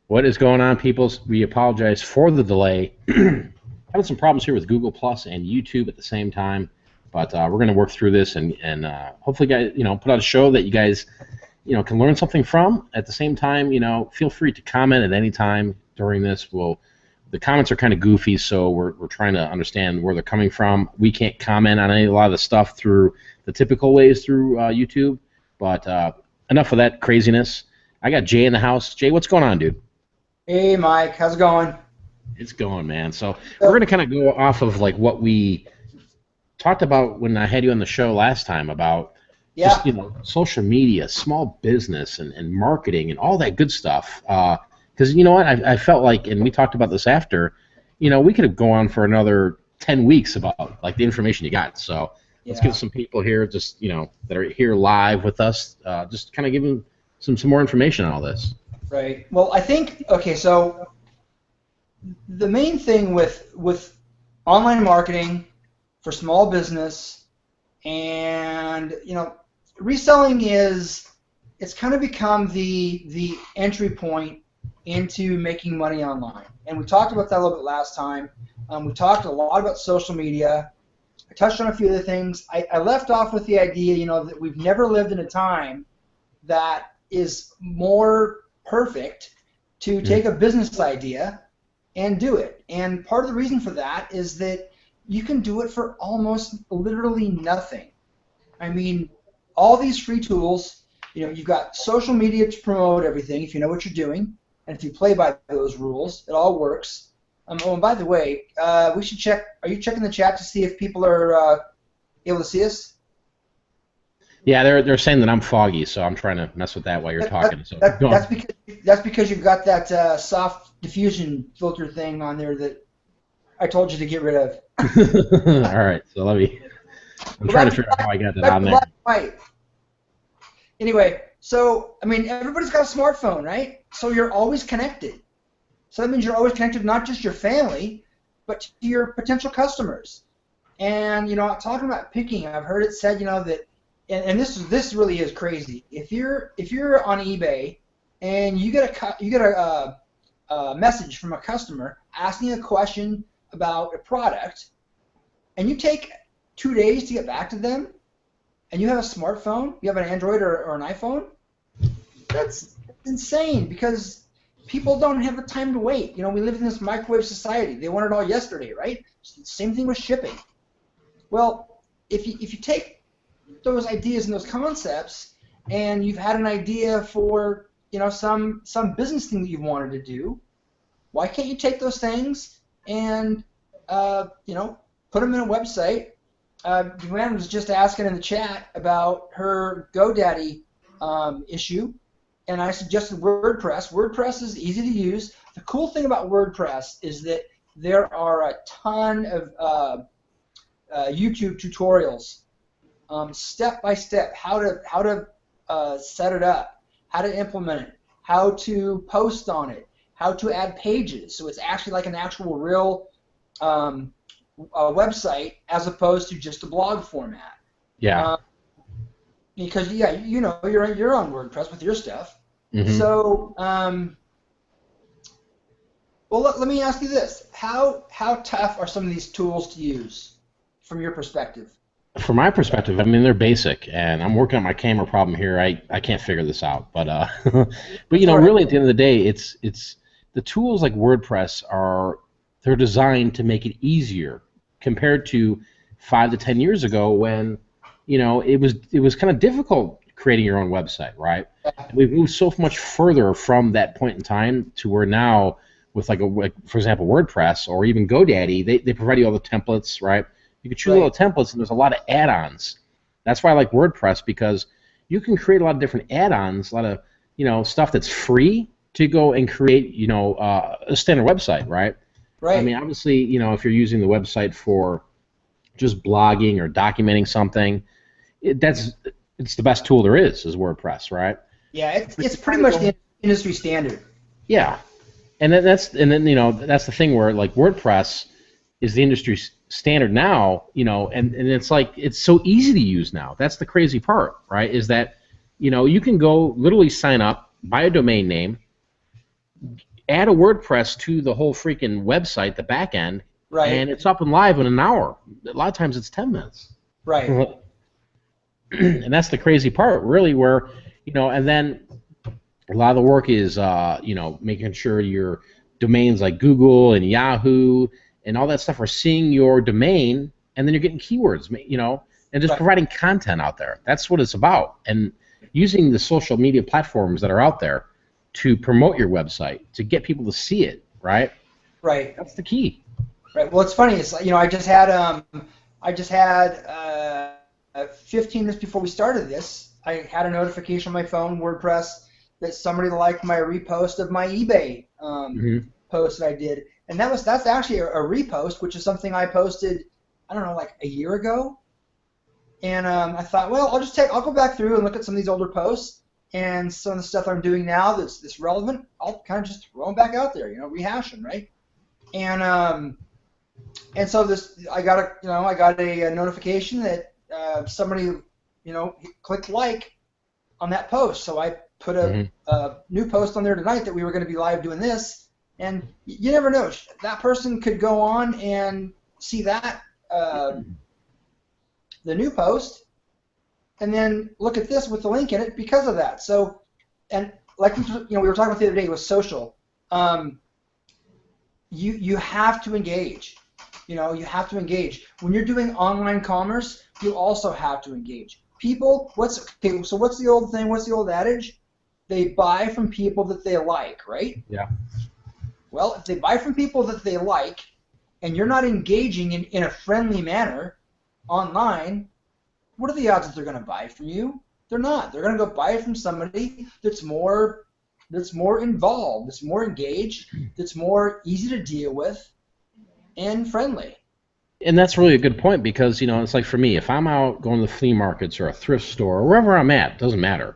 What is going on, people? We apologize for the delay. Having some problems here with Google Plus and YouTube at the same time, but we're going to work through this and hopefully, guys, put out a show that you guys, can learn something from. At the same time, feel free to comment at any time during this. The comments are kind of goofy, so we're trying to understand where they're coming from. We can't comment on a lot of the stuff through the typical ways through YouTube, but enough of that craziness. I got Jay in the house. Jay, what's going on, dude? Hey, Mike. How's it going? It's going, man. So we're going to kind of go off of like what we talked about when I had you on the show last time about just, social media, small business, and marketing and all that good stuff. Because you know what? I felt like, and we talked about this after, we could have gone on for another 10 weeks about like the information you got. So let's give some people here just, that are here live with us, just kind of give them some more information on all this. Right. Well, I think, okay, so the main thing with online marketing for small business and, reselling it's kind of become the entry point into making money online. And we talked about that a little bit last time. We talked a lot about social media. I touched on a few other things. I left off with the idea, that we've never lived in a time that is more perfect to take a business idea and do it. And part of the reason for that is that you can do it for almost literally nothing. I mean, all these free tools, you've got social media to promote everything if you know what you're doing, and if you play by those rules, it all works. Oh, and by the way, we should check. Are you checking the chat to see if people are able to see us? Yeah, they're saying that I'm foggy, so I'm trying to mess with that while you're talking. So that's because you've got that soft diffusion filter thing on there that I told you to get rid of. All right, so I'm trying to figure out how I got that on there. Right. Anyway, so I mean, everybody's got a smartphone, right? So you're always connected. So that means you're always connected, not just your family, but to your potential customers. And talking about picking, I've heard it said, that. And this really is crazy. If you're on eBay and you get a message from a customer asking a question about a product, and you take 2 days to get back to them, and you have a smartphone, you have an Android or an iPhone, that's insane because people don't have the time to wait. We live in this microwave society. They want it all yesterday, right? Same thing with shipping. Well, if you take those ideas and those concepts, and you've had an idea for some business thing that you wanted to do, why can't you take those things and put them in a website? Joanne was just asking in the chat about her GoDaddy issue, and I suggested WordPress. WordPress is easy to use. The cool thing about WordPress is that there are a ton of YouTube tutorials. Step by step, how to set it up, how to implement it, how to post on it, how to add pages. So it's actually like an actual real website as opposed to just a blog format. Yeah. Because you're on WordPress with your stuff. Mm-hmm. So well, let me ask you this: how tough are some of these tools to use from your perspective? From my perspective, I mean, they're basic, and I'm working on my camera problem here. I can't figure this out, but really at the end of the day, it's the tools like WordPress they're designed to make it easier compared to 5 to 10 years ago when it was kind of difficult creating your own website, right? We've moved so much further from that point in time to where now with for example, WordPress or even GoDaddy, they provide you all the templates, right? You can choose all the templates, and there's a lot of add-ons. That's why I like WordPress, because you can create a lot of different add-ons, a lot of stuff that's free to go and create a standard website, right? Right. I mean, obviously, if you're using the website for just blogging or documenting something, it's the best tool there is WordPress, right? Yeah, it's pretty much the industry standard. Yeah, and then that's the thing where like WordPress is the industry standard now, and it's like it's so easy to use now. That's the crazy part, right? Is that you can go literally sign up, buy a domain name, add a WordPress to the whole freaking website, the back end, Right. and it's up and live in an hour. A lot of times it's 10 minutes. Right. And that's the crazy part, really, where, and then a lot of the work is, making sure your domains like Google and Yahoo and all that stuff are seeing your domain, and then you're getting keywords, and just providing content out there. That's what it's about. And using the social media platforms that are out there to promote your website, to get people to see it, right? Right. That's the key. Right. Well, it's funny. It's I just had 15 minutes before we started this, I had a notification on my phone, WordPress, that somebody liked my repost of my eBay post that I did, and that's actually a repost, which is something I posted, I don't know, like a year ago. And I thought, well, I'll go back through and look at some of these older posts and some of the stuff I'm doing now that's relevant. I'll kind of just throw them back out there, rehash them, right? And so I got a notification that somebody clicked like on that post. So I put a new post on there tonight that we were going to be live doing this, and you never know, that person could go on and see that. The new post, and then look at this with the link in it because of that. So, and like we were talking about the other day with social, you have to engage. You have to engage when you're doing online commerce. You also have to engage people. So what's the old thing? What's the old adage? They buy from people that they like, right? Yeah. Well, if they buy from people that they like, and you're not engaging in a friendly manner online, what are the odds that they're going to buy from you? They're not. They're going to go buy it from somebody that's more involved, that's more engaged, that's more easy to deal with, and friendly. And that's really a good point, because it's like, for me, if I'm out going to the flea markets or a thrift store or wherever I'm at, doesn't matter.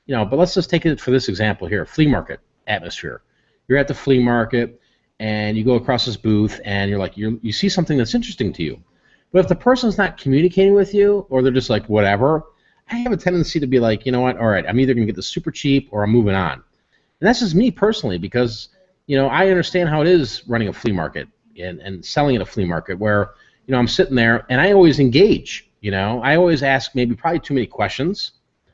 But let's just take it for this example here, flea market atmosphere. You're at the flea market and you go across this booth and you're like, you see something that's interesting to you. But if the person's not communicating with you, or they're just like, whatever, I have a tendency to be like, you know what, all right, I'm either going to get this super cheap or I'm moving on. And that's just me personally, because, I understand how it is running a flea market and selling at a flea market, where, I'm sitting there and I always engage, I always ask probably too many questions.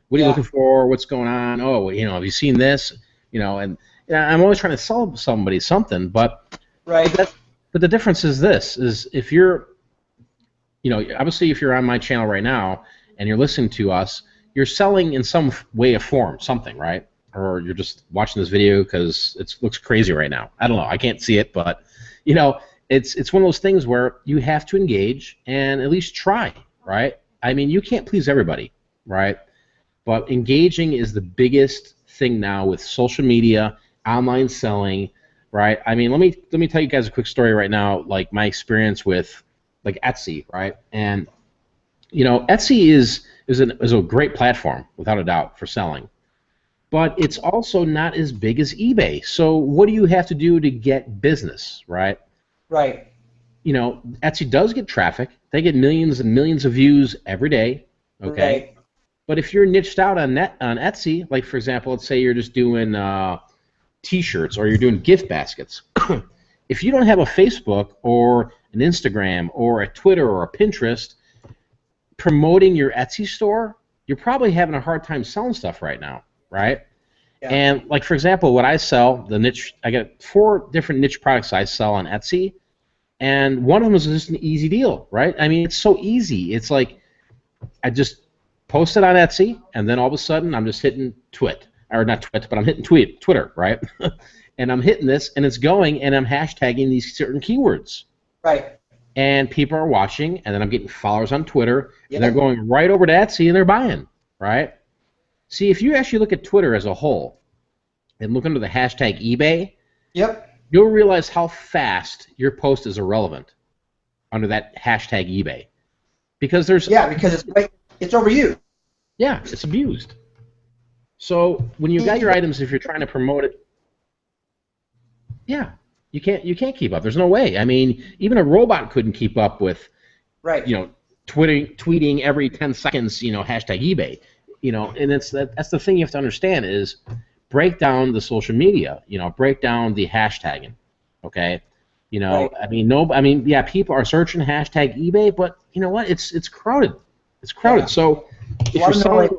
What are you looking for? What's going on? Oh, have you seen this? And I'm always trying to sell somebody something, but but the difference is this, is if you're, obviously if you're on my channel right now and you're listening to us, you're selling in some way or form something, right? Or you're just watching this video because it looks crazy right now. I don't know. I can't see it, but, it's one of those things where you have to engage and at least try, right? I mean, you can't please everybody, right? But engaging is the biggest thing now with social media, online selling, right? I mean, let me tell you guys a quick story right now, like my experience with like Etsy, right? And Etsy is a great platform without a doubt for selling, but it's also not as big as eBay. So what do you have to do to get business, right? Right. Etsy does get traffic. They get millions and millions of views every day. Okay. Right. But if you're niched out on Etsy, like for example, let's say you're just doing T-shirts or you're doing gift baskets. If you don't have a Facebook or an Instagram or a Twitter or a Pinterest promoting your Etsy store, you're probably having a hard time selling stuff right now, right? Yeah. And like for example, what I sell, I got 4 different niche products I sell on Etsy, and one of them is just an easy deal, right? I mean, it's so easy. It's like I just post it on Etsy, and then all of a sudden I'm just hitting I'm hitting Twitter, right? And I'm hitting this, and it's going, and I'm hashtagging these certain keywords. Right. And people are watching, and then I'm getting followers on Twitter, and they're going right over to Etsy, and they're buying, right? See, if you actually look at Twitter as a whole and look under the hashtag eBay, you'll realize how fast your post is irrelevant under that hashtag eBay. Because there's... Yeah, because it's overused. Yeah, it's abused. So when you got your items, if you're trying to promote it, yeah, you can't keep up. There's no way. I mean, even a robot couldn't keep up with, tweeting every 10 seconds, hashtag eBay. And that's the thing you have to understand is break down the social media. Break down the hashtagging. Okay. Right. Yeah, people are searching hashtag eBay, but you know what? It's crowded. It's crowded. Yeah. So if you're selling,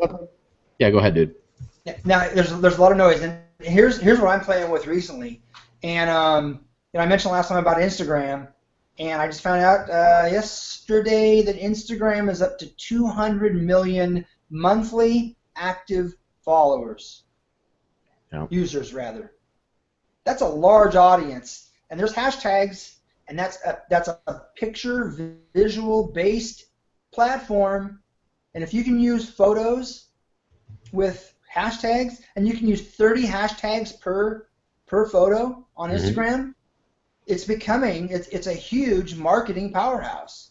yeah, go ahead, dude. Now there's a lot of noise, and here's what I'm playing with recently, and I mentioned last time about Instagram, and I just found out yesterday that Instagram is up to 200 million monthly active followers, users rather. That's a large audience, and there's hashtags, and that's a picture visual based platform, and if you can use photos with hashtags, and you can use 30 hashtags per photo on Instagram, it's a huge marketing powerhouse.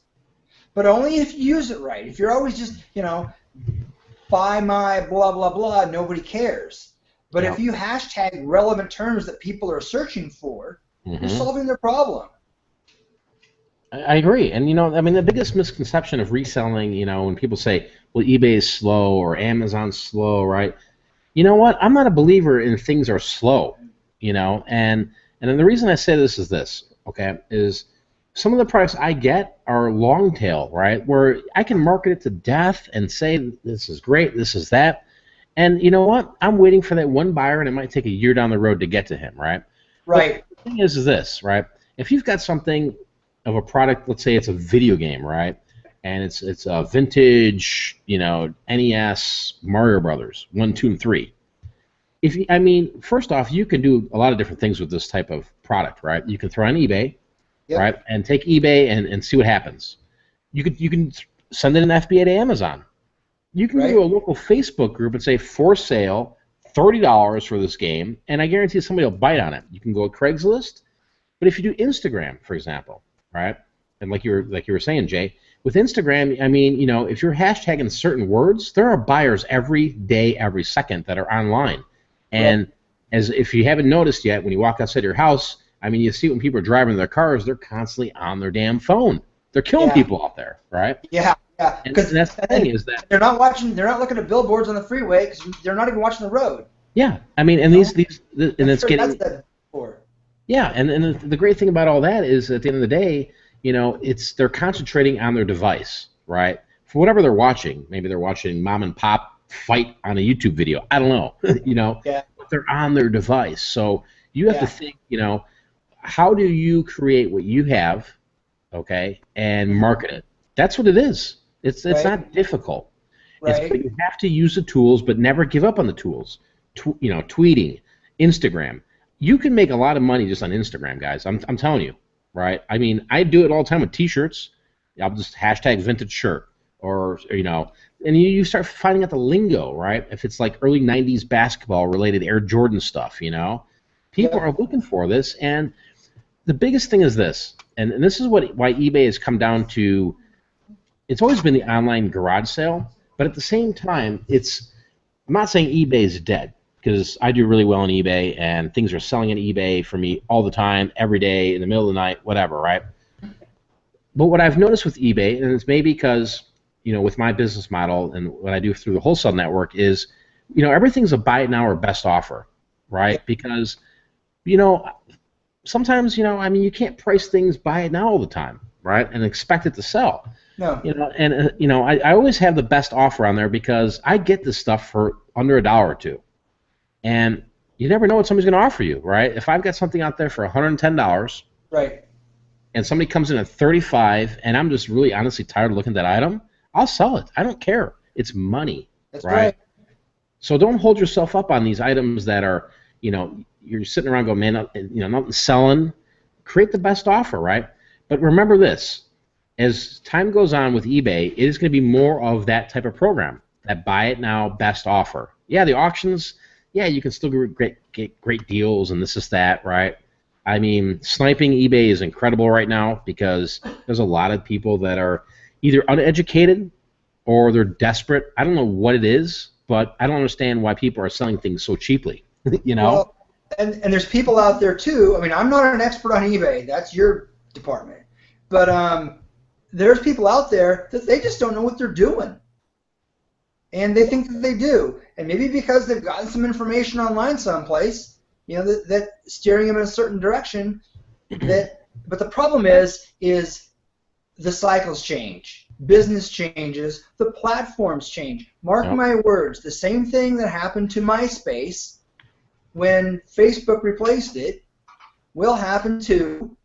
But only if you use it right. If you're always just, buy my blah blah blah, nobody cares. But if you hashtag relevant terms that people are searching for, you're solving their problem. I agree. And, the biggest misconception of reselling, when people say, well, eBay is slow or Amazon's slow, right? You know what? I'm not a believer in things are slow, and then the reason I say this is this, okay, is some of the products I get are long tail, right, where I can market it to death and say this is great, this is that, and you know what? I'm waiting for that one buyer, and it might take a year down the road to get to him, right? Right. But the thing is this, right? If you've got something of a product, let's say it's a video game, right? And it's a vintage, NES Mario Brothers 1, 2, and 3. First off, you can do a lot of different things with this type of product, right? You can throw on eBay, right, and take eBay and see what happens. You can send it an FBA to Amazon. You can go to a local Facebook group and say for sale, $30 for this game, and I guarantee somebody will bite on it. You can go to Craigslist, but if you do Instagram, for example, right, and like you were saying, Jay, with Instagram, if you're hashtagging certain words, there are buyers every day, every second that are online. And as if you haven't noticed yet, when you walk outside your house, you see when people are driving their cars, they're constantly on their damn phone. They're killing people out there, right? Yeah. Because that's the thing is that they're not looking at billboards on the freeway because they're not even watching the road. Yeah, and it's getting. Yeah, and the great thing about all that is at the end of the day, they're concentrating on their device, right? For whatever they're watching, maybe they're watching mom and pop fight on a YouTube video. I don't know, but they're on their device. So you have to think, how do you create what you have, okay, and market it? That's what it is. It's not difficult. But you have to use the tools, but never give up on the tools. Tweeting, Instagram. You can make a lot of money just on Instagram, guys. I'm telling you, right? I do it all the time with T-shirts. I'll just hashtag vintage shirt, or and you start finding out the lingo, right? If it's like early '90s basketball related Air Jordan stuff, people are looking for this. And the biggest thing is this, and this is why eBay has come down to. It's always been the online garage sale, but at the same time, I'm not saying eBay is dead, because I do really well on eBay, and things are selling on eBay for me all the time, every day, in the middle of the night, whatever, right? But what I've noticed with eBay, and it's maybe because, with my business model and what I do through the wholesale network is, everything's a buy it now or best offer, right? Because, sometimes, you can't price things buy it now all the time, right? And expect it to sell. No. I always have the best offer on there because I get this stuff for under $1 or $2. And you never know what somebody's going to offer you, right? If I've got something out there for $110, right, and somebody comes in at $35, and I'm just really honestly tired of looking at that item, I'll sell it. I don't care. It's money, right? So don't hold yourself up on these items that are, you're sitting around going, man, nothing's selling. Create the best offer, right? But remember this. As time goes on with eBay, it is going to be more of that type of program, that buy it now, best offer. Yeah, the auctions, you can still get great deals and this is that, right? Sniping eBay is incredible right now because there's a lot of people that are either uneducated or they're desperate. I don't know what it is, but I don't understand why people are selling things so cheaply, Well, and there's people out there too. I'm not an expert on eBay. That's your department. But there's people out there that they just don't know what they're doing. and they think that they do. And maybe because they've gotten some information online someplace, that steering them in a certain direction. But the problem is the cycles change, business changes, the platforms change. Mark my words, the same thing that happened to MySpace when Facebook replaced it will happen to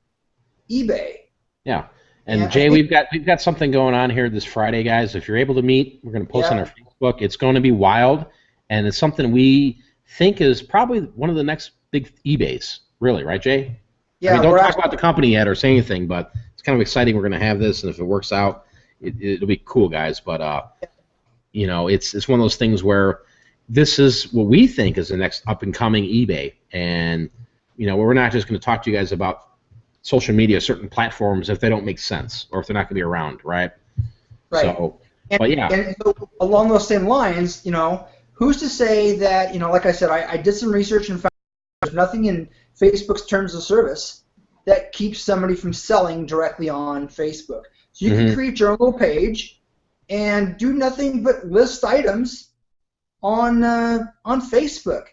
eBay. Yeah. And Jay, we've got something going on here this Friday, guys. If you're able to meet, we're going to post on our Facebook. It's going to be wild, and it's something we think is probably one of the next big eBays. Really, right, Jay? Yeah. I mean, don't talk about the company yet or say anything, but it's kind of exciting. We're going to have this, and if it works out, it'll be cool, guys. But it's one of those things where this is what we think is the next up and coming eBay, and we're not just going to talk to you guys about social media, certain platforms, if they don't make sense or if they're not going to be around, right? Right. So, and so along those same lines, who's to say that, like I said, I did some research and found there's nothing in Facebook's terms of service that keeps somebody from selling directly on Facebook. So you can create your own little page and do nothing but list items on Facebook.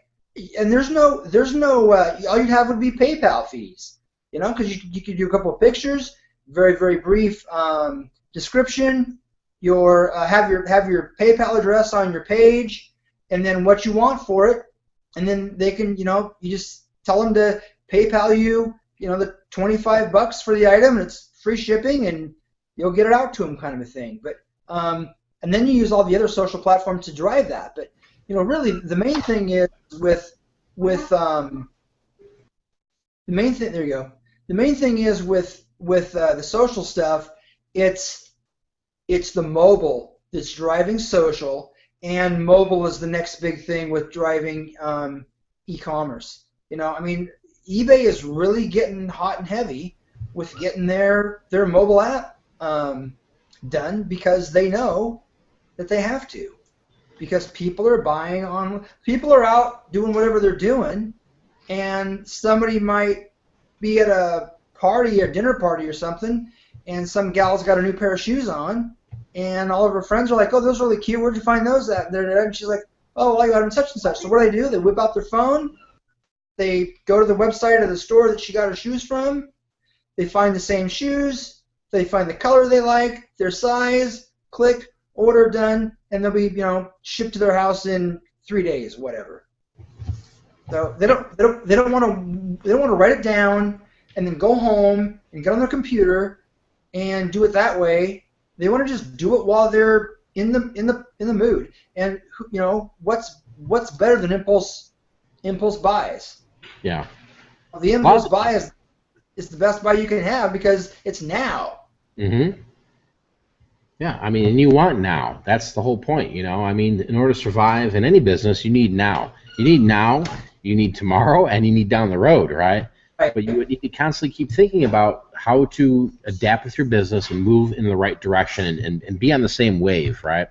And there's no all you'd have would be PayPal fees. Because you could do a couple of pictures, very, very brief description. Have your PayPal address on your page, and then what you want for it, and then they can, you just tell them to PayPal you, the $25 for the item, and it's free shipping, and you'll get it out to them, kind of a thing. But and then you use all the other social platforms to drive that. But really, the main thing is with the main thing. There you go. The main thing is with the social stuff, it's the mobile that's driving social, and mobile is the next big thing with driving e-commerce. eBay is really getting hot and heavy with getting their mobile app done because they know that they have to, because people are out doing whatever they're doing, and somebody might be at a party, a dinner party or something, and some gal's got a new pair of shoes on, and all of her friends are like, "Oh, those are really cute. Where'd you find those at?" And she's like, "Oh, well, I got them such and such." So what do? They whip out their phone, they go to the website of the store that she got her shoes from, they find the same shoes, they find the color they like, their size, click, order, done, and they'll be shipped to their house in 3 days, whatever. So they don't want to write it down and then go home and get on their computer and do it that way. They want to just do it while they're in the mood. And what's better than impulse buys? Yeah. The impulse buy is the best buy you can have because it's now. Mm-hmm. Yeah, and you want now. That's the whole point, in order to survive in any business, you need now. You need now, you need tomorrow, and you need down the road, right? Right. But you need to constantly keep thinking about how to adapt with your business and move in the right direction and be on the same wave, right?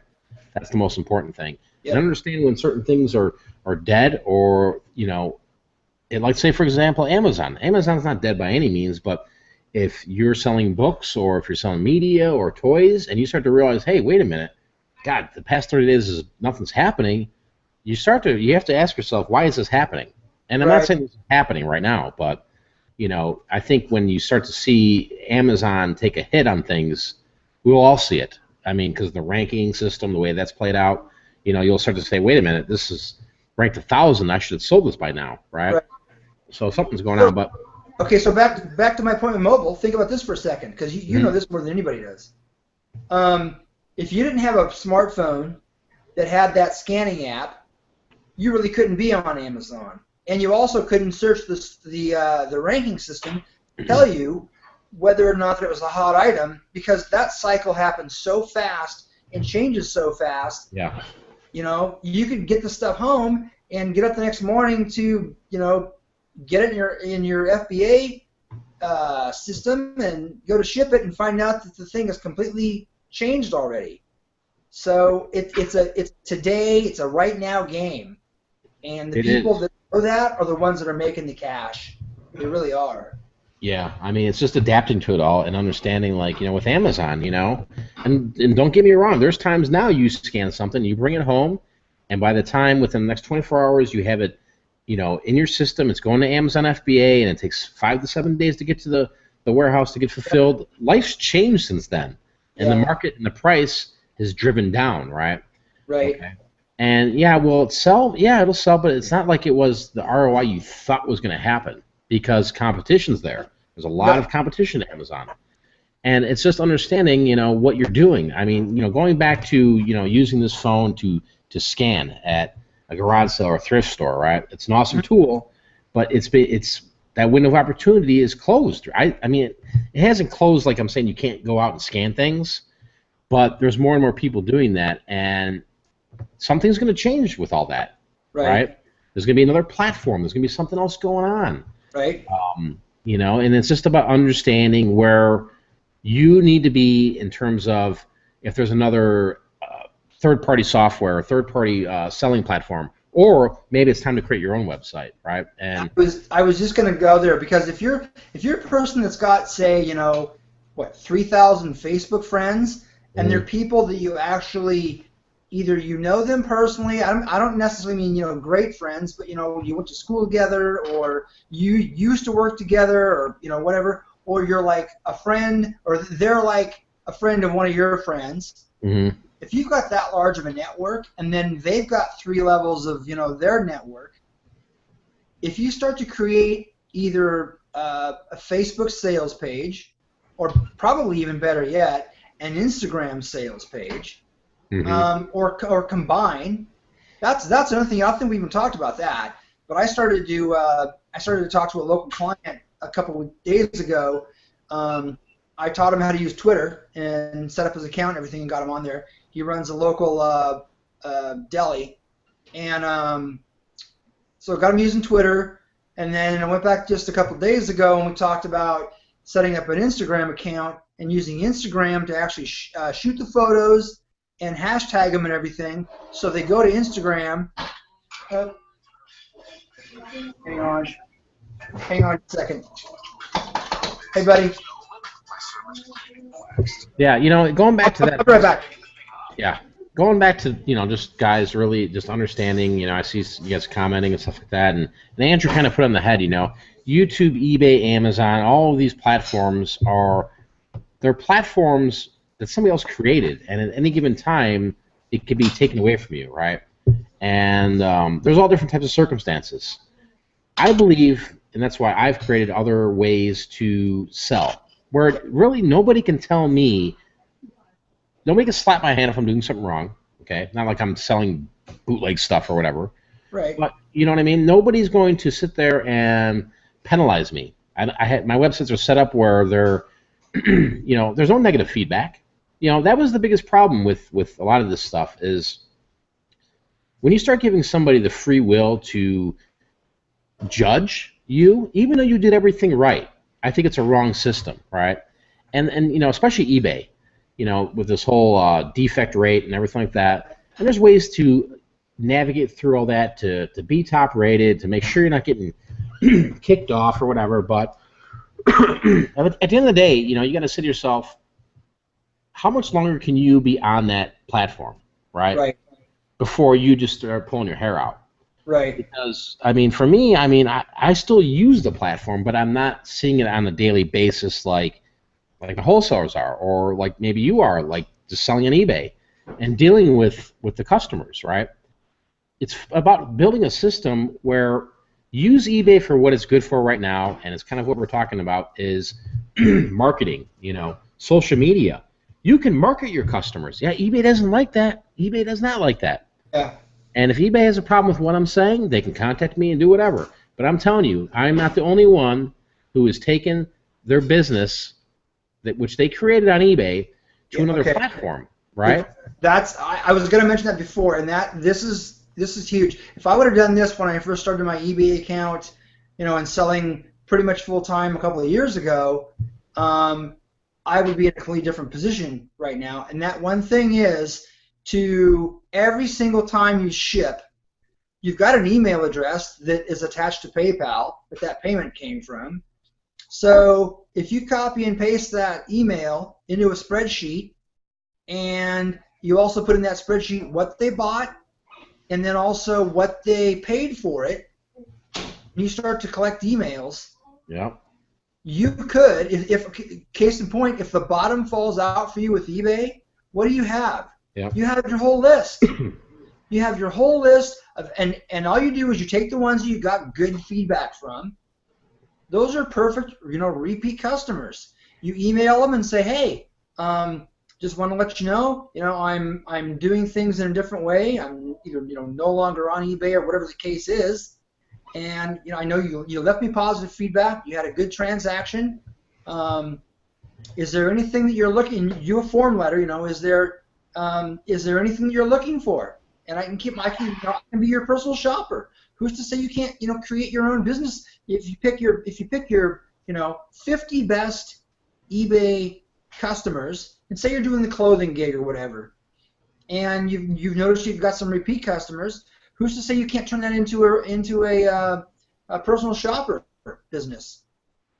That's the most important thing. Yep. And understand when certain things are dead or, like say, for example, Amazon. Amazon's not dead by any means, but if you're selling books or if you're selling media or toys and you start to realize, hey, wait a minute, God, the past 30 days nothing's happening, you have to ask yourself, why is this happening? And I'm not saying this is happening right now, but I think when you start to see Amazon take a hit on things, we'll all see it. Because the ranking system, the way that's played out, you'll start to say, wait a minute, this is ranked 1,000. I should have sold this by now, right? So something's going on. But okay, so back to my point with mobile. Think about this for a second, because you know this more than anybody does. If you didn't have a smartphone that had that scanning app, you really couldn't be on Amazon. And you also couldn't search the ranking system to tell you whether or not it was a hot item, because that cycle happens so fast and changes so fast. Yeah. You could get the stuff home and get up the next morning to get it in your FBA system and go to ship it and find out that the thing is completely changed already. So it's today. It's a right now game, and the people that know that are the ones that are making the cash. They really are. Yeah, I mean, it's just adapting to it all and understanding, like, with Amazon, and don't get me wrong, there's times now you scan something, you bring it home, and by the time within the next 24 hours you have it, in your system, it's going to Amazon FBA, and it takes 5 to 7 days to get to the warehouse to get fulfilled. Life's changed since then, and the Yeah. market and the price has driven down, right? Right. Okay. And yeah, will it sell? Yeah, it'll sell, but it's not like it was the ROI you thought was going to happen because competition's there. There's a lot Right. of competition at Amazon. And it's just understanding, what you're doing. I mean, going back to, using this phone to scan at a garage sale or a thrift store, right? It's an awesome tool, but it's that window of opportunity is closed. I mean, it hasn't closed like I'm saying you can't go out and scan things, but there's more and more people doing that, and something's going to change with all that, Right. right? There's going to be another platform. There's going to be something else going on, Right. and it's just about understanding where you need to be in terms of if there's another third-party software or third-party selling platform, or maybe it's time to create your own website, right? And I was just gonna go there because if you're a person that's got, say, 3,000 Facebook friends, and they're people that you actually either them personally. I don't necessarily mean great friends, but you went to school together, or you used to work together, or whatever, or you're like a friend, or they're like a friend of one of your friends. mhm. If you've got that large of a network, and then they've got 3 levels of their network, if you start to create either a Facebook sales page, or probably even better yet, an Instagram sales page, or combine, that's another thing. I don't think we even talked about that, but I started to talk to a local client a couple of days ago. I taught him how to use Twitter and set up his account and everything, and got him on there. He runs a local deli, and so got him using Twitter. And then I went back just a couple of days ago, and we talked about setting up an Instagram account and using Instagram to actually shoot the photos and hashtag them and everything. So they go to Instagram. Hang on a second. Hey, buddy. Yeah, going back to that. I'll be right back. Yeah, going back to just guys really just understanding. I see you guys commenting and stuff like that, and Andrew kind of put on the head. YouTube, eBay, Amazon, all of these platforms they're platforms that somebody else created, and at any given time it could be taken away from you, right? And there's all different types of circumstances. I believe, and that's why I've created other ways to sell, where really nobody can tell me. Nobody can slap my hand if I'm doing something wrong, okay? Not like I'm selling bootleg stuff or whatever. Right. But you know what I mean? Nobody's going to sit there and penalize me. My websites are set up where they're, there's no negative feedback. That was the biggest problem with a lot of this stuff is when you start giving somebody the free will to judge you, even though you did everything right, I think it's a wrong system, right? And especially eBay. With this whole defect rate and everything like that. And there's ways to navigate through all that to be top rated, to make sure you're not getting kicked off or whatever. But at the end of the day, you got to say to yourself, how much longer can you be on that platform, right? Right. Before you just start pulling your hair out. Right. Because, for me, I still use the platform, but I'm not seeing it on a daily basis like the wholesalers are, or like maybe you are, like just selling on eBay and dealing with the customers, right? It's about building a system where use eBay for what it's good for right now, and it's kind of what we're talking about is marketing, social media. You can market your customers. Yeah, eBay doesn't like that. eBay does not like that. Yeah. And if eBay has a problem with what I'm saying, they can contact me and do whatever. But I'm telling you, I'm not the only one who has taken their business which they created on eBay to another platform, right? I was going to mention that before, and this is huge. If I would have done this when I first started my eBay account, and selling pretty much full time a couple of years ago, I would be in a completely different position right now. And that one thing is, to every single time you ship, you've got an email address that is attached to PayPal that payment came from. So if you copy and paste that email into a spreadsheet, and you also put in that spreadsheet what they bought and then also what they paid for it, and you start to collect emails, Yeah. you could, if case in point, if the bottom falls out for you with eBay, what do you have? Yeah. You have your whole list. You have your whole list of, and all you do is you take the ones that you got good feedback from. Those are perfect, repeat customers. You email them and say, hey, just want to let you know, I'm doing things in a different way. I'm either no longer on eBay or whatever the case is, and I know you left me positive feedback. You had a good transaction. Is there anything that you're looking? Do a form letter. Is there anything that you're looking for? And I can be your personal shopper. Who's to say you can't create your own business if you pick your 50 best eBay customers, and say you're doing the clothing gig or whatever, and you've noticed you've got some repeat customers. Who's to say you can't turn that into a personal shopper business?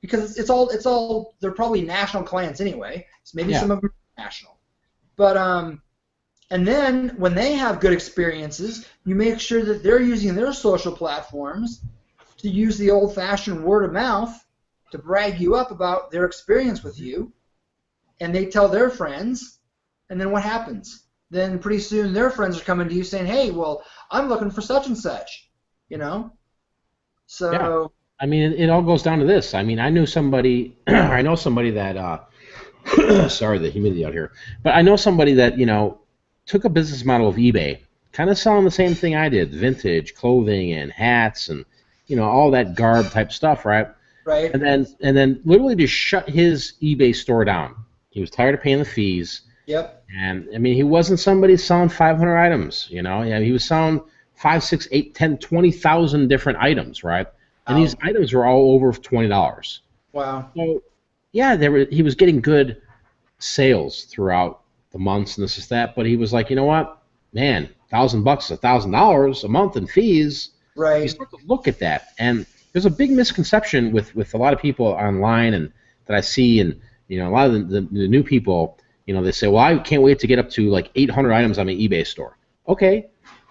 Because it's all they're probably national clients anyway. So maybe some of them are national, but and then when they have good experiences, you make sure that they're using their social platforms to use the old-fashioned word of mouth to brag you up about their experience with you, and they tell their friends, and then what happens? Then pretty soon their friends are coming to you saying, hey, well, I'm looking for such and such, So. Yeah. I mean, it all goes down to this. I mean, I know somebody that, sorry, the humidity out here, but I know somebody that, took a business model of eBay, kind of selling the same thing I did, vintage clothing and hats and, all that garb type stuff, right? Right. And then literally just shut his eBay store down. He was tired of paying the fees. Yep. And I mean, he wasn't somebody selling 500 items, he was selling 5, 6, 8, 10, 20,000 different items, right? And these items were all over $20. Wow. So yeah, he was getting good sales throughout the months and this is that, but he was like, you know what, man, $1,000, $1,000 a month in fees. Right. You start to look at that, and there's a big misconception with a lot of people online and that I see, and a lot of the new people, they say, well, I can't wait to get up to like 800 items on my eBay store. Okay,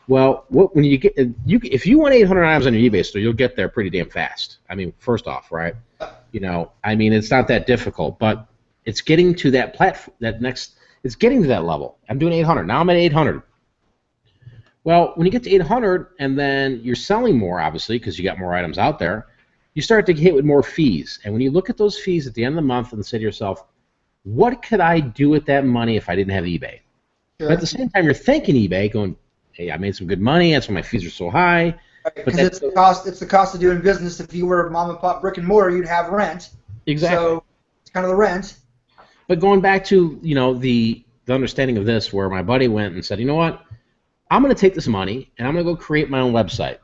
well, when you get if you want 800 items on your eBay store, you'll get there pretty damn fast. I mean, first off, right? I mean, it's not that difficult, but it's getting to that platform, it's getting to that level. I'm doing 800 now. I'm at 800. Well, when you get to 800 and then you're selling more, obviously, because you got more items out there, you start to get hit with more fees. And when you look at those fees at the end of the month and say to yourself, what could I do with that money if I didn't have eBay? Sure. But at the same time, you're thanking eBay, going, hey, I made some good money. That's why my fees are so high. Because it's the cost of doing business. If you were a mom and pop brick and mortar, you'd have rent. Exactly. So it's kind of the rent. But going back to the understanding of this, where my buddy went and said, you know what, I'm going to take this money and I'm going to go create my own website.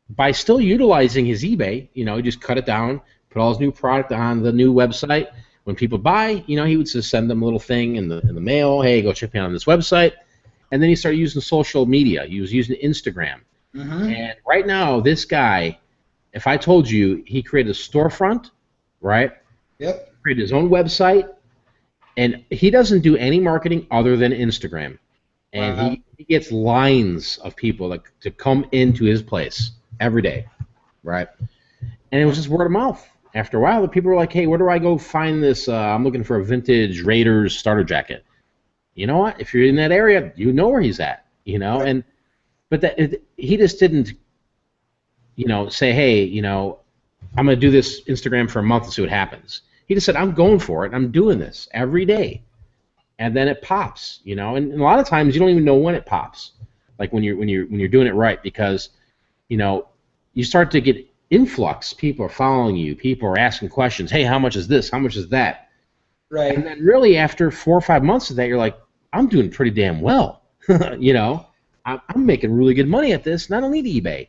By still utilizing his eBay, he just cut it down, put all his new product on the new website. When people buy, he would just send them a little thing in the mail, hey, go check me out on this website. And then he started using social media. He was using Instagram. Mm-hmm. And right now, this guy, if I told you he created a storefront, right? Yep. Created his own website, and he doesn't do any marketing other than Instagram. And he gets lines of people to come into his place every day, right? And it was just word of mouth. After a while, the people were like, hey, where do I go find this? I'm looking for a vintage Raiders starter jacket. You know what? If you're in that area, you know where he's at, Right. But he just didn't, say, hey, I'm going to do this Instagram for a month and see what happens. He just said, I'm going for it. I'm doing this every day. And then it pops, and a lot of times you don't even know when it pops, like when you're doing it right, because, you start to get influx. People are following you. People are asking questions. Hey, how much is this? How much is that? Right. And then really after 4 or 5 months of that, you're like, I'm doing pretty damn well. I'm making really good money at this, and I don't need eBay.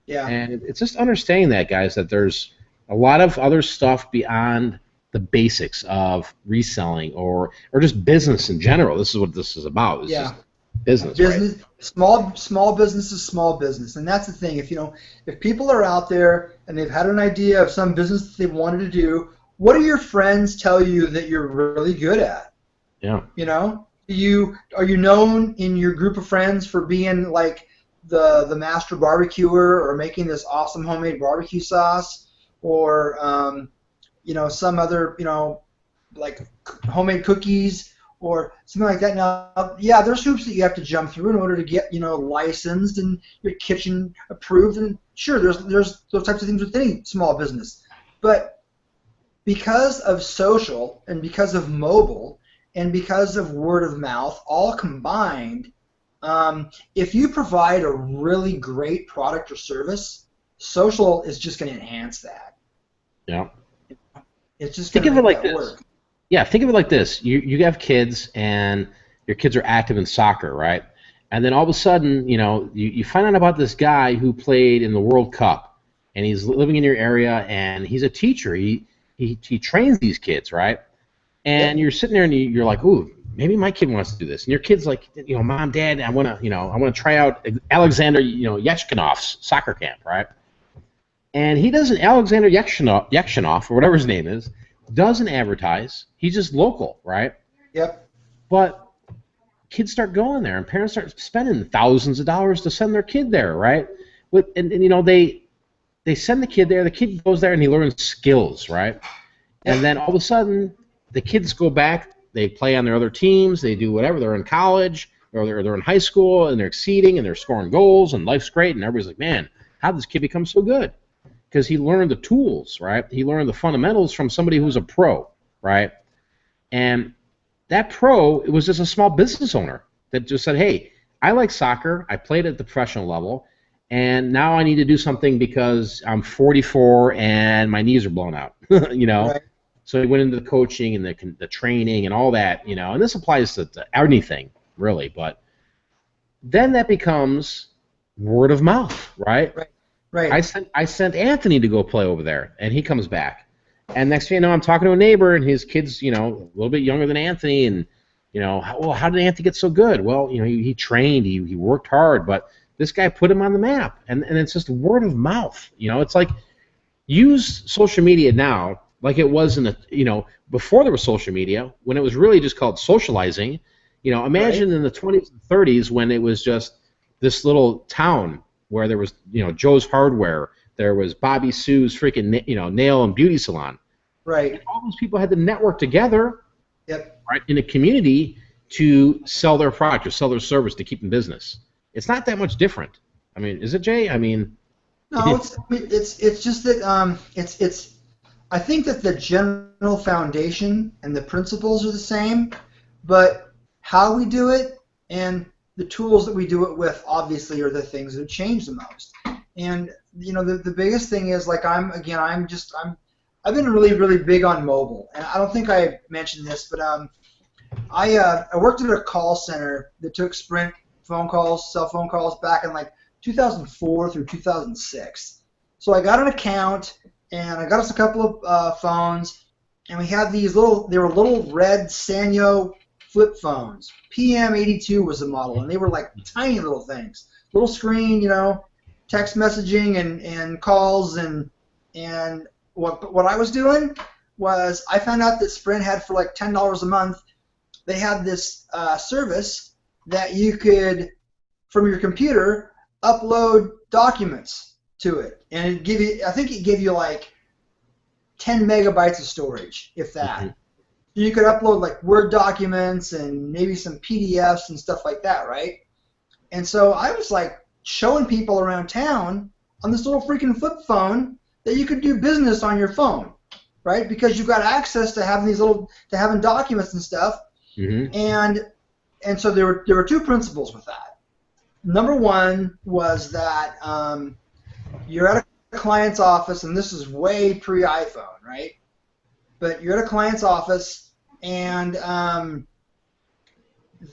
Yeah. And it's just understanding that, guys, that there's a lot of other stuff beyond the basics of reselling or just business in general. This is what this is about. It's just Business, Business, right? small business is small business, and that's the thing. If people are out there and they've had an idea of some business that they wanted to do, what do your friends tell you that you're really good at? Yeah. Are you known in your group of friends for being like the master barbecuer or making this awesome homemade barbecue sauce, or some other like homemade cookies or something like that? Now, yeah, there's hoops that you have to jump through in order to get licensed and your kitchen approved, and sure, there's those types of things with any small business, but because of social and because of mobile and because of word of mouth all combined, if you provide a really great product or service, social is just going to enhance that. Yeah. It's just Think going to of it make like that this. work. Yeah, think of it like this. You have kids, and your kids are active in soccer, right? And then all of a sudden, you find out about this guy who played in the World Cup, and he's living in your area, and he's a teacher. He trains these kids, right? And Yep. you're sitting there, and you're like, ooh, maybe my kid wants to do this. And your kid's like, Mom, Dad, I want to try out Alexander, Yechkinov's soccer camp, right? And he doesn't, Alexander Yekhinov, or whatever his name is, doesn't advertise. He's just local, right? Yep. But kids start going there, and parents start spending thousands of dollars to send their kid there, right? They send the kid there. The kid goes there, and he learns skills, right? And then all of a sudden, the kids go back. They play on their other teams. They do whatever. They're in college, or they're in high school, and they're exceeding, and they're scoring goals, and life's great. And everybody's like, man, how did this kid become so good? Because he learned the tools, right? He learned the fundamentals from somebody who's a pro, right? And that pro, it was just a small business owner that just said, hey, I like soccer. I played at the professional level, and now I need to do something because I'm 44 and my knees are blown out, Right. So he went into the coaching and the training and all that, and this applies to anything, really. But then that becomes word of mouth, right? Right. Right. I sent Anthony to go play over there, and he comes back. And next thing you know, I'm talking to a neighbor, and his kid's, a little bit younger than Anthony, and, how did Anthony get so good? Well, he trained, he worked hard, but this guy put him on the map, and it's just word of mouth. It's like, use social media now like it was before there was social media, when it was really just called socializing. Imagine in the 20s and 30s when it was just this little town where there was, Joe's Hardware, there was Bobby Sue's freaking, nail and beauty salon. Right. And all those people had to network together, Yep. right, in a community to sell their product or sell their service to keep in business. It's not that much different. I mean, is it, Jay? I mean, No, it's just that it's. I think that the general foundation and the principles are the same, but how we do it and the tools that we do it with obviously are the things that have changed the most. And the biggest thing is, like, I've been really big on mobile, and I don't think I mentioned this, but I worked at a call center that took Sprint phone calls, cell phone calls back in like 2004 through 2006. So I got an account, and I got us a couple of phones, and we had these they were little red Sanyo flip phones. PM82 was the model, and they were like tiny little things. Little screen, text messaging and calls, and what I was doing was I found out that Sprint had, for like $10 a month, they had this service that you could, from your computer, upload documents to it, and I think it gave you like 10 megabytes of storage, if that. mm-hmm. You could upload like Word documents and maybe some PDFs and stuff like that, right? And so I was like showing people around town on this little freaking flip phone that you could do business on your phone, right? Because you've got access to having documents and stuff. Mm-hmm. And so there were two principles with that. Number one was that you're at a client's office, and this is way pre-iPhone, right? But you're at a client's office, and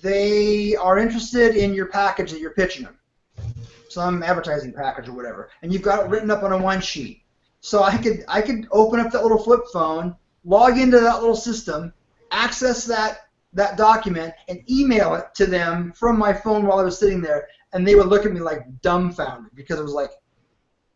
they are interested in your package that you're pitching them, some advertising package or whatever, and you've got it written up on a one sheet. So I could open up that little flip phone, log into that little system, access that that document and email it to them from my phone while I was sitting there, and they would look at me like dumbfounded because it was like,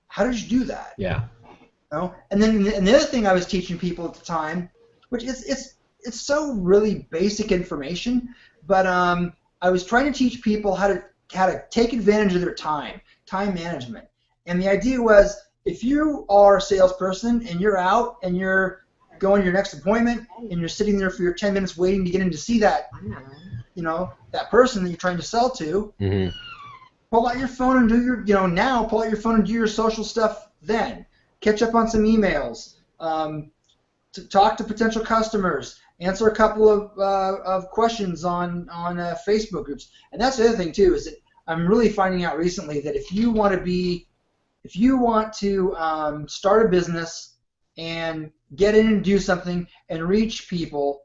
how did you do that? Yeah. You know? And then and the other thing I was teaching people at the time, which it's so really basic information, but I was trying to teach people how to take advantage of their time management. And the idea was, if you are a salesperson and you're out and you're going to your next appointment and you're sitting there for your 10 minutes waiting to get in to see that, that person that you're trying to sell to, Mm-hmm. pull out your phone and do your, now pull out your phone and do your social stuff then. Catch up on some emails, to talk to potential customers, answer a couple of questions on Facebook groups. And that's the other thing too, is that I'm really finding out recently that if you want to start a business and get in and do something and reach people,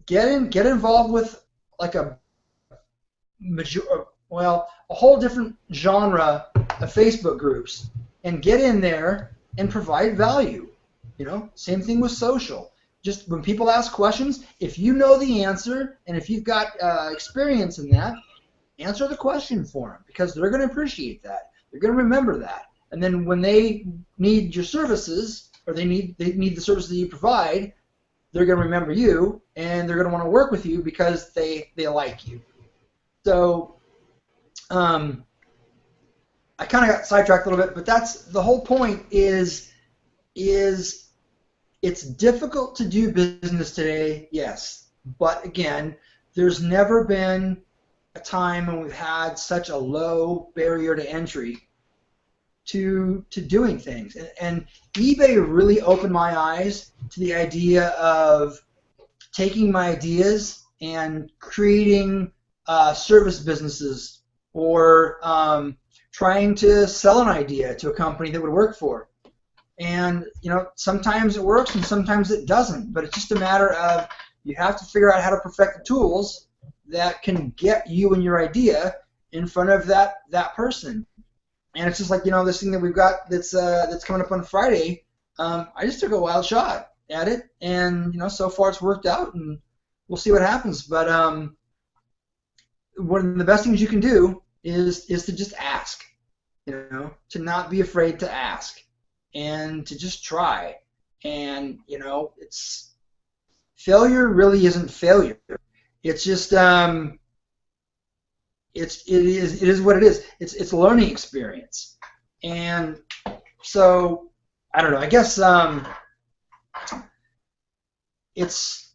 get involved with like a whole different genre of Facebook groups, and get in there and provide value. Same thing with social. Just when people ask questions, if you know the answer and if you've got experience in that, answer the question for them, because they're going to appreciate that. They're going to remember that. And then when they need your services, or they need the services that you provide, they're going to remember you, and they're going to want to work with you because they like you. So I kind of got sidetracked a little bit, but that's the whole point. Is it's difficult to do business today, yes, but again, there's never been a time when we've had such a low barrier to entry to doing things. And eBay really opened my eyes to the idea of taking my ideas and creating service businesses, or trying to sell an idea to a company that would work for. And sometimes it works and sometimes it doesn't, but it's just a matter of, you have to figure out how to perfect the tools that can get you and your idea in front of that person. And it's just like, this thing that we've got that's coming up on Friday. I just took a wild shot at it, and so far it's worked out, and we'll see what happens. But one of the best things you can do is to just ask, to not be afraid to ask, and to just try. And it's failure really isn't failure. It's just it is what it is. It's a learning experience. And so I don't know. I guess it's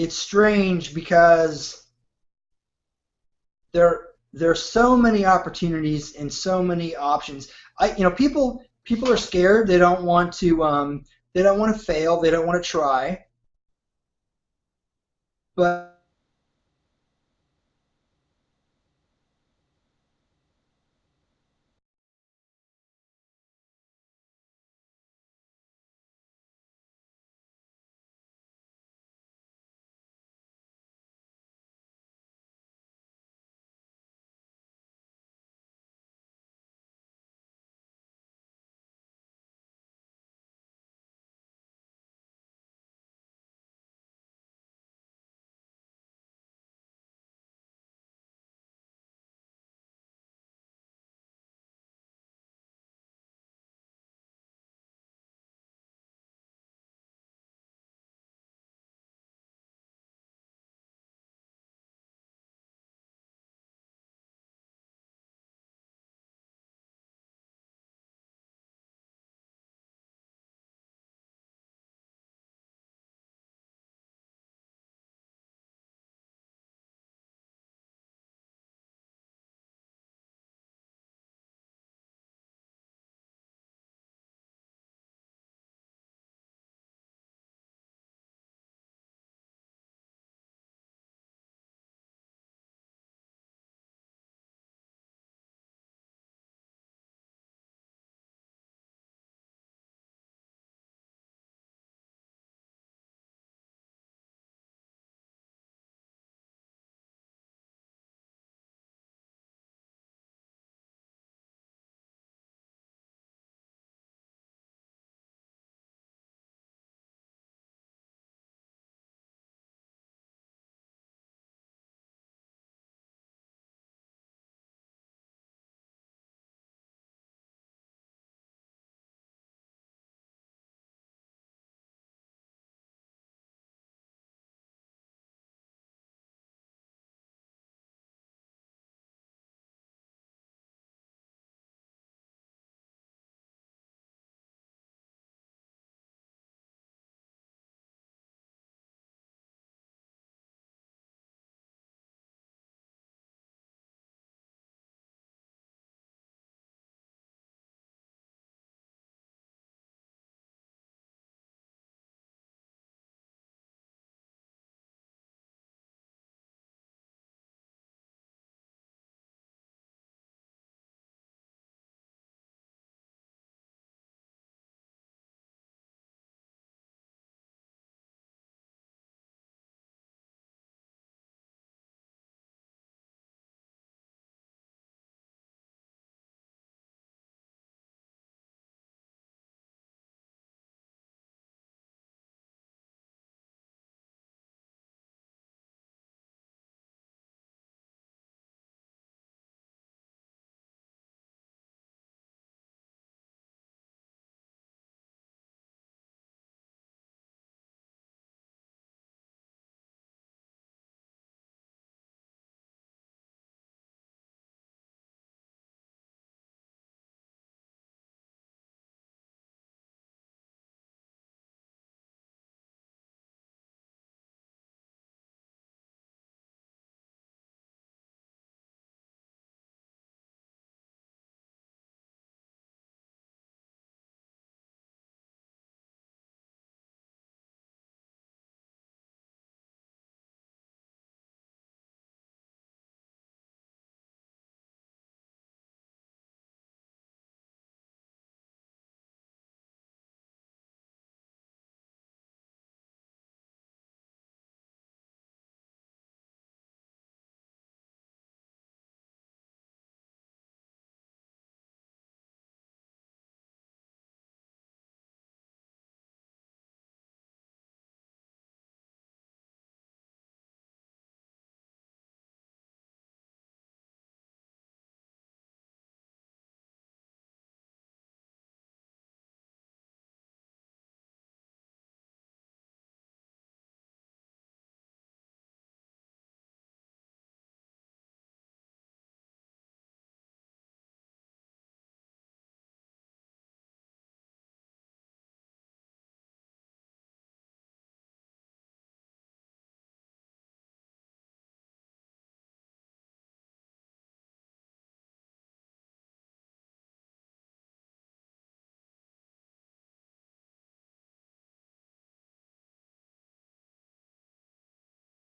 strange because there's so many opportunities and so many options. People are scared. They don't want to fail. They don't want to try. But